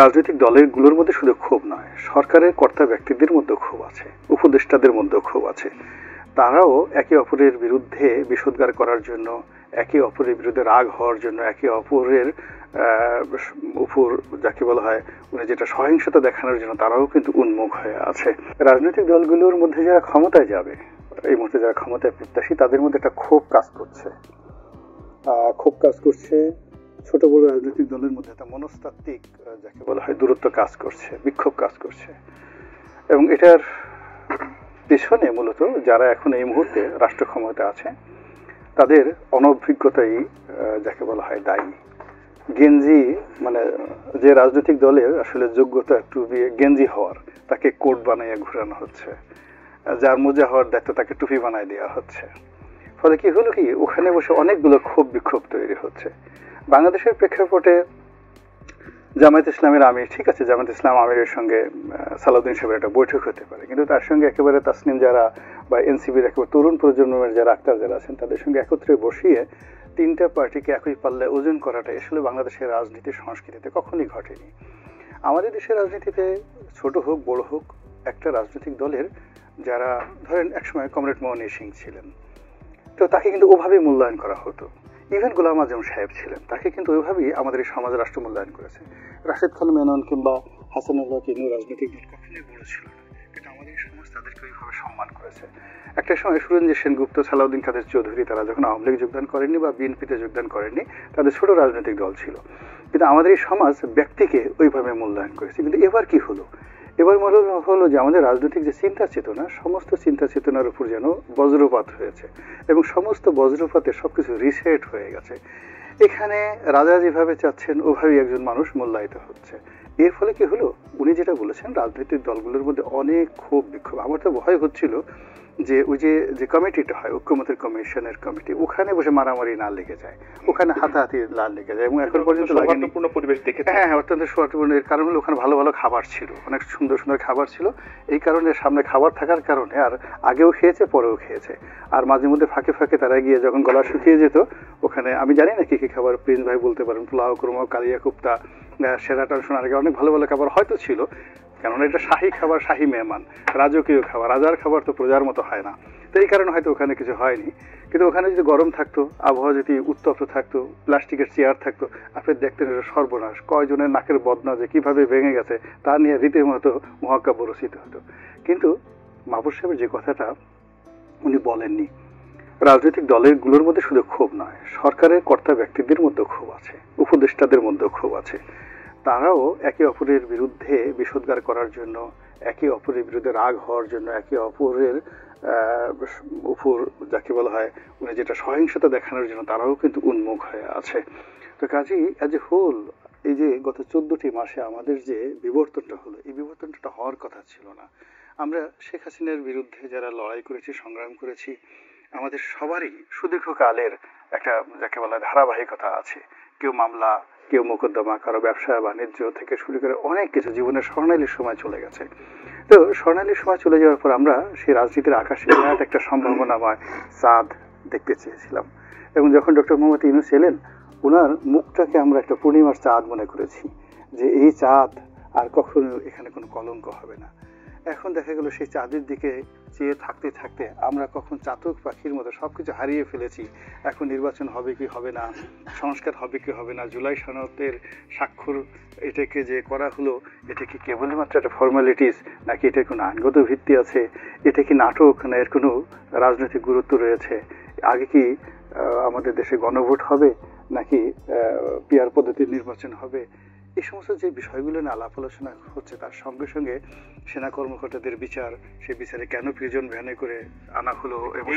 রাজনৈতিক দলগুলোর মধ্যে শুধু ক্ষোভ নয়, সরকারের কর্তা ব্যক্তিদের মধ্যে ক্ষোভ আছে, উপদেষ্টাদের মধ্যে ক্ষোভ আছে। তারাও একে অপরের বিরুদ্ধে বিষোদ্গার করার জন্য, একে অপরের বিরুদ্ধে রাগ হওয়ার জন্য, একে অপরের উপর যাকে বলা হয় মানে যেটা সহিংসতা দেখানোর জন্য তারাও কিন্তু উন্মুখ হয়ে আছে। রাজনৈতিক দলগুলোর মধ্যে যারা ক্ষমতায় যাবে, এই মুহূর্তে যারা ক্ষমতায় প্রত্যাশী, তাদের মধ্যে একটা ক্ষোভ কাজ করছে। ছোট বড় রাজনৈতিক দলের মধ্যে একটা মনস্তাত্ত্বিক যাকে বলা হয় দূরত্ব কাজ করছে, বিক্ষোভ কাজ করছে। এবং এটার পেছনে মূলত যারা এখন এই মুহূর্তে রাষ্ট্র ক্ষমতায় আছে তাদের অনভিজ্ঞতাই যাকে বলা হয় দায়ী। গেঞ্জি মানে যে রাজনৈতিক দলের আসলে যোগ্যতা একটু গেঞ্জি হওয়ার, তাকে কোট বানাইয়া ঘুরানো হচ্ছে, যার মোজা হওয়ার দায়িত্ব তাকে টুপি বানাই দেওয়া হচ্ছে। ফলে কি হলো কি, ওখানে বসে অনেকগুলো ক্ষোভ বিক্ষোভ তৈরি হচ্ছে। বাংলাদেশের প্রেক্ষাপটে জামায়াত ইসলামের আমির, ঠিক আছে, জামায়াত ইসলাম আমিরের সঙ্গে সালাউদ্দিন সাহেবের একটা বৈঠক হতে পারে, কিন্তু তার সঙ্গে একেবারে তাসনিম যারা বা এনসিবির একেবারে তরুণ প্রজন্মের যারা আক্তার যারা আছেন তাদের সঙ্গে একত্রে বসিয়ে তিনটা পার্টিকে একই পাল্লায় ওজন করাটা আসলে বাংলাদেশের রাজনীতির সংস্কৃতিতে কখনই ঘটেনি। আমাদের দেশের রাজনীতিতে ছোট হোক বড় হোক, একটা রাজনৈতিক দলের যারা ধরেন একসময় কমরেড মোহন সিং ছিলেন, তো তাকে কিন্তু ওভাবেই মূল্যায়ন করা হতো। ইভেন গোলাম আজম সাহেব ছিলেন, তাকে কিন্তু ওইভাবেই আমাদের এই সমাজ রাষ্ট্র মূল্যায়ন করেছে। রাশেদ খান মেনন কিংবা হাসানুল্লাহ কিনু রাজনৈতিক দল কখনোই বড় ছিল না, কিন্তু আমাদের এই সমাজ তাদেরকে ওইভাবে সম্মান করেছে। একটা সময় সুরঞ্জিত সেনগুপ্ত, সালাউদ্দিন কাদের চৌধুরী তারা যখন আওয়ামী লীগ যোগদান করেননি বা বিএনপিতে যোগদান করেননি, তাদের ছোট রাজনৈতিক দল ছিল, কিন্তু আমাদের এই সমাজ ব্যক্তিকে ওইভাবে মূল্যায়ন করেছে। কিন্তু এবার কি হলো, এবার হলো যে আমাদের রাজনৈতিক যে চিন্তা চেতনা, সমস্ত চিন্তা চেতনার উপর যেন বজ্রপাত হয়েছে এবং সমস্ত বজ্রপাতে সবকিছু রিসেট হয়ে গেছে। এখানে রাজা যেভাবে চাচ্ছেন ওভাবেই একজন মানুষ মূল্যায়িত হচ্ছে। এর ফলে কি হলো, উনি যেটা বলেছেন রাজনৈতিক দলগুলোর মধ্যে অনেক ক্ষোভ বিক্ষোভ। আমার তো ভয় হচ্ছিল যে ওই যে কমিটিটা হয় ঐক্যমতের কমিশনের কমিটি, ওখানে বসে মারামারি না লেগে যায়, ওখানে হাতাহাতি না লেগে যায়। এবং এখন পর্যন্ত সৌহার্দ্যপূর্ণ পরিবেশ দেখে, হ্যাঁ অত্যন্ত সৌহার্দ্যপূর্ণ। এর কারণ হলো ওখানে ভালো ভালো খাবার ছিল, অনেক সুন্দর সুন্দর খাবার ছিল। এই কারণে সামনে খাবার থাকার কারণে আর আগেও খেয়েছে পরেও খেয়েছে। আর মাঝে মধ্যে ফাঁকে ফাঁকে তারা গিয়ে যখন গলা শুকিয়ে যেত, ওখানে আমি জানি না কি কি খাবার, প্রিন্স ভাই বলতে পারেন, পোলাও কুরমা, কালিয়া কুপ্তা, সেরাটন, সোনার আগে অনেক ভালো ভালো খাবার হয়তো ছিল, কেননা এটা শাহী খাবার, শাহী মেহমান, রাজকীয় খাবার। রাজার খাবার তো প্রজার মতো হয় না, তো এই কারণে হয়তো ওখানে কিছু হয়নি। কিন্তু ওখানে যদি গরম থাকতো, আবহাওয়া যদি উত্তপ্ত থাকতো, প্লাস্টিকের চেয়ার থাকতো, আপনি দেখতেন এটা সর্বনাশ, কয়জনের নাকের বদনা যে কিভাবে ভেঙে গেছে তা নিয়ে রীতিমতো মহাকাব্য রচিত হতো। কিন্তু মাহবুব সাহেবের যে কথাটা উনি বলেননি, রাজনৈতিক দলগুলোর মধ্যে শুধু ক্ষোভ নয়, সরকারের কর্তা ব্যক্তিদের মধ্যে ক্ষোভ আছে, উপদেষ্টাদের মধ্যে ক্ষোভ আছে। তারাও একে অপরের বিরুদ্ধে বিষোদ্গার করার জন্য, একে অপরের বিরুদ্ধে রাগ হওয়ার জন্য, একে অপরের উপর যাকে বলা হয় মানে যেটা সহিংসতা দেখানোর জন্য তারাও কিন্তু উন্মুখ হয়ে আছে। তো কাজেই অ্যাজ এ হোল এই যে গত 14টি মাসে আমাদের যে বিবর্তনটা হলো, এই বিবর্তনটা হওয়ার কথা ছিল না। আমরা শেখ হাসিনার বিরুদ্ধে যারা লড়াই করেছি, সংগ্রাম করেছি, আমাদের সবারই সুদীর্ঘকালের একটা যাকে বলা ধারাবাহিকতা আছে। কেউ মামলা, কেউ মোকদ্দমা, কারো ব্যবসা বাণিজ্য থেকে শুরু করে অনেক কিছু, জীবনের স্বর্ণালীর সময় চলে গেছে। তো স্বর্ণালীর সময় চলে যাওয়ার পর আমরা সেই রাজনীতির আকাশে বিরাট একটা সম্ভাবনাময় চাঁদ দেখতে চেয়েছিলাম। এবং যখন ডক্টর মোহাম্মদ ইউনূস এলেন, ওনার মুখটাকে আমরা একটা পূর্ণিমার চাঁদ মনে করেছি, যে এই চাঁদ আর কখনো এখানে কোনো কলঙ্ক হবে না। এখন দেখা গেল সেই চাঁদের দিকে চেয়ে থাকতে থাকতে আমরা কখন চাতক পাখির মতো সবকিছু হারিয়ে ফেলেছি। এখন নির্বাচন হবে কি হবে না, সংস্কার হবে কি হবে না, জুলাই সনদের স্বাক্ষর এটাকে যে করা হলো, এটা কি কেবলমাত্র একটা ফর্মালিটিস নাকি এটার কোনো আইনগত ভিত্তি আছে, এটা কি নাটক না এর কোনো রাজনৈতিক গুরুত্ব রয়েছে, আগে কি আমাদের দেশে গণভোট হবে নাকি পিআর পদ্ধতির নির্বাচন হবে, এই সমস্ত যে বিষয়গুলো নিয়ে আলাপ আলোচনা হচ্ছে, তার সঙ্গে সঙ্গে সেনা কর্মকর্তাদের বিচার, সেই বিচারে কেন প্রিজন ভ্যানে করে আনা হলো এবং